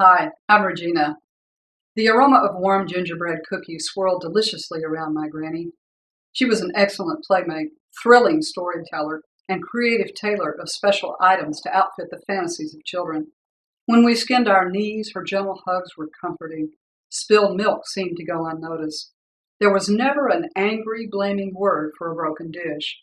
Hi, I'm Regina. The aroma of warm gingerbread cookies swirled deliciously around my granny. She was an excellent playmate, thrilling storyteller, and creative tailor of special items to outfit the fantasies of children. When we skinned our knees, her gentle hugs were comforting. Spilled milk seemed to go unnoticed. There was never an angry, blaming word for a broken dish.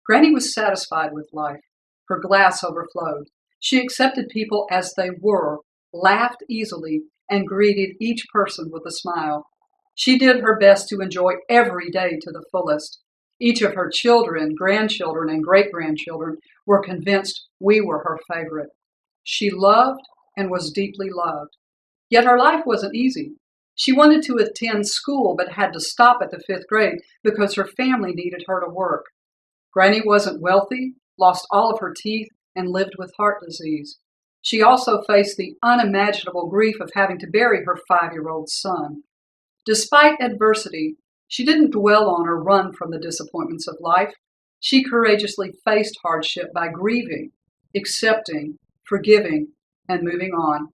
Granny was satisfied with life. Her glass overflowed. She accepted people as they were, laughed easily, and greeted each person with a smile. She did her best to enjoy every day to the fullest. Each of her children, grandchildren, and great-grandchildren were convinced we were her favorite. She loved and was deeply loved. Yet her life wasn't easy. She wanted to attend school but had to stop at the fifth grade because her family needed her to work. Granny wasn't wealthy, lost all of her teeth, and lived with heart disease. She also faced the unimaginable grief of having to bury her 5-year-old son. Despite adversity, she didn't dwell on or run from the disappointments of life. She courageously faced hardship by grieving, accepting, forgiving, and moving on.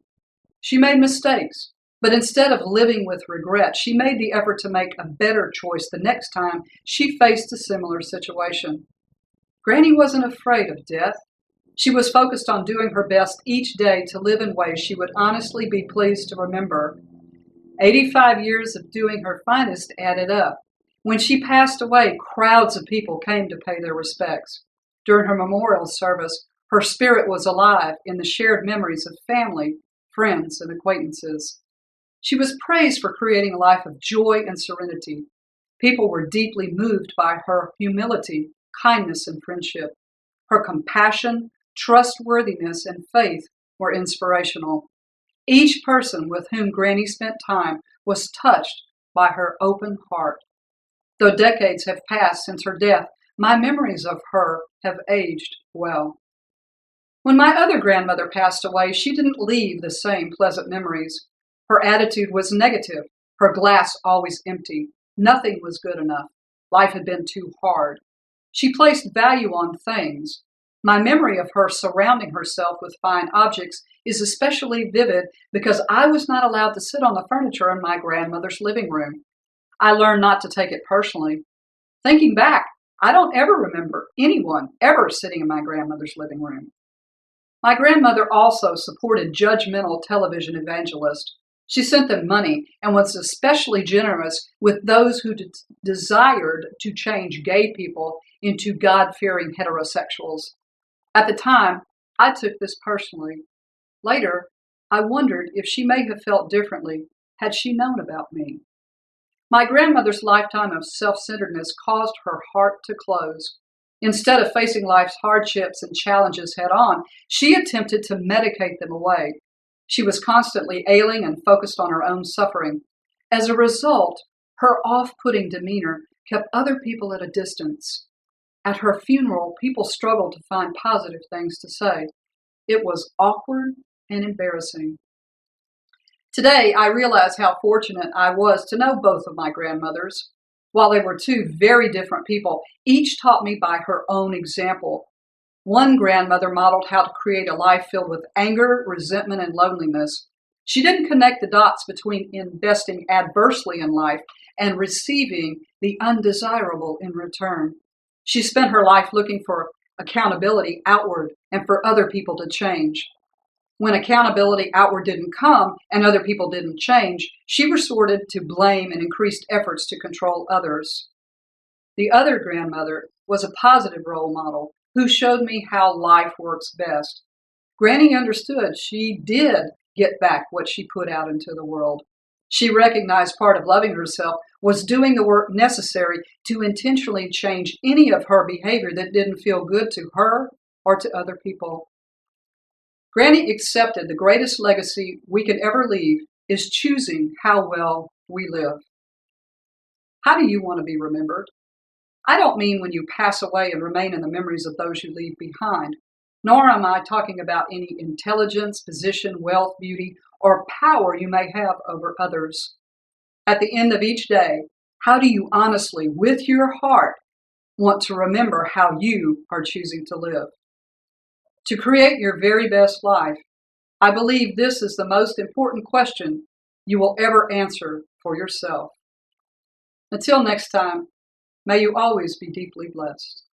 She made mistakes, but instead of living with regret, she made the effort to make a better choice the next time she faced a similar situation. Granny wasn't afraid of death. She was focused on doing her best each day to live in ways she would honestly be pleased to remember. 85 years of doing her finest added up. When she passed away, crowds of people came to pay their respects. During her memorial service, her spirit was alive in the shared memories of family, friends, and acquaintances. She was praised for creating a life of joy and serenity. People were deeply moved by her humility, kindness, and friendship. Her compassion, trustworthiness, and faith were inspirational. Each person with whom Granny spent time was touched by her open heart. Though decades have passed since her death, my memories of her have aged well. When my other grandmother passed away, she didn't leave the same pleasant memories. Her attitude was negative, her glass always empty. Nothing was good enough. Life had been too hard. She placed value on things. My memory of her surrounding herself with fine objects is especially vivid because I was not allowed to sit on the furniture in my grandmother's living room. I learned not to take it personally. Thinking back, I don't ever remember anyone ever sitting in my grandmother's living room. My grandmother also supported judgmental television evangelists. She sent them money and was especially generous with those who desired to change gay people into God-fearing heterosexuals. At the time, I took this personally. Later, I wondered if she may have felt differently had she known about me. My grandmother's lifetime of self-centeredness caused her heart to close. Instead of facing life's hardships and challenges head-on, she attempted to medicate them away. She was constantly ailing and focused on her own suffering. As a result, her off-putting demeanor kept other people at a distance. At her funeral, people struggled to find positive things to say. It was awkward and embarrassing. Today, I realize how fortunate I was to know both of my grandmothers. While they were two very different people, each taught me by her own example. One grandmother modeled how to create a life filled with anger, resentment, and loneliness. She didn't connect the dots between investing adversely in life and receiving the undesirable in return. She spent her life looking for accountability outward and for other people to change. When accountability outward didn't come and other people didn't change, she resorted to blame and increased efforts to control others. The other grandmother was a positive role model who showed me how life works best. Granny understood she did get back what she put out into the world. She recognized part of loving herself was doing the work necessary to intentionally change any of her behavior that didn't feel good to her or to other people. Granny accepted the greatest legacy we can ever leave is choosing how well we live. How do you want to be remembered? I don't mean when you pass away and remain in the memories of those you leave behind, nor am I talking about any intelligence, position, wealth, beauty, or power you may have over others. At the end of each day, how do you honestly, with your heart, want to remember how you are choosing to live? To create your very best life, I believe this is the most important question you will ever answer for yourself. Until next time, may you always be deeply blessed.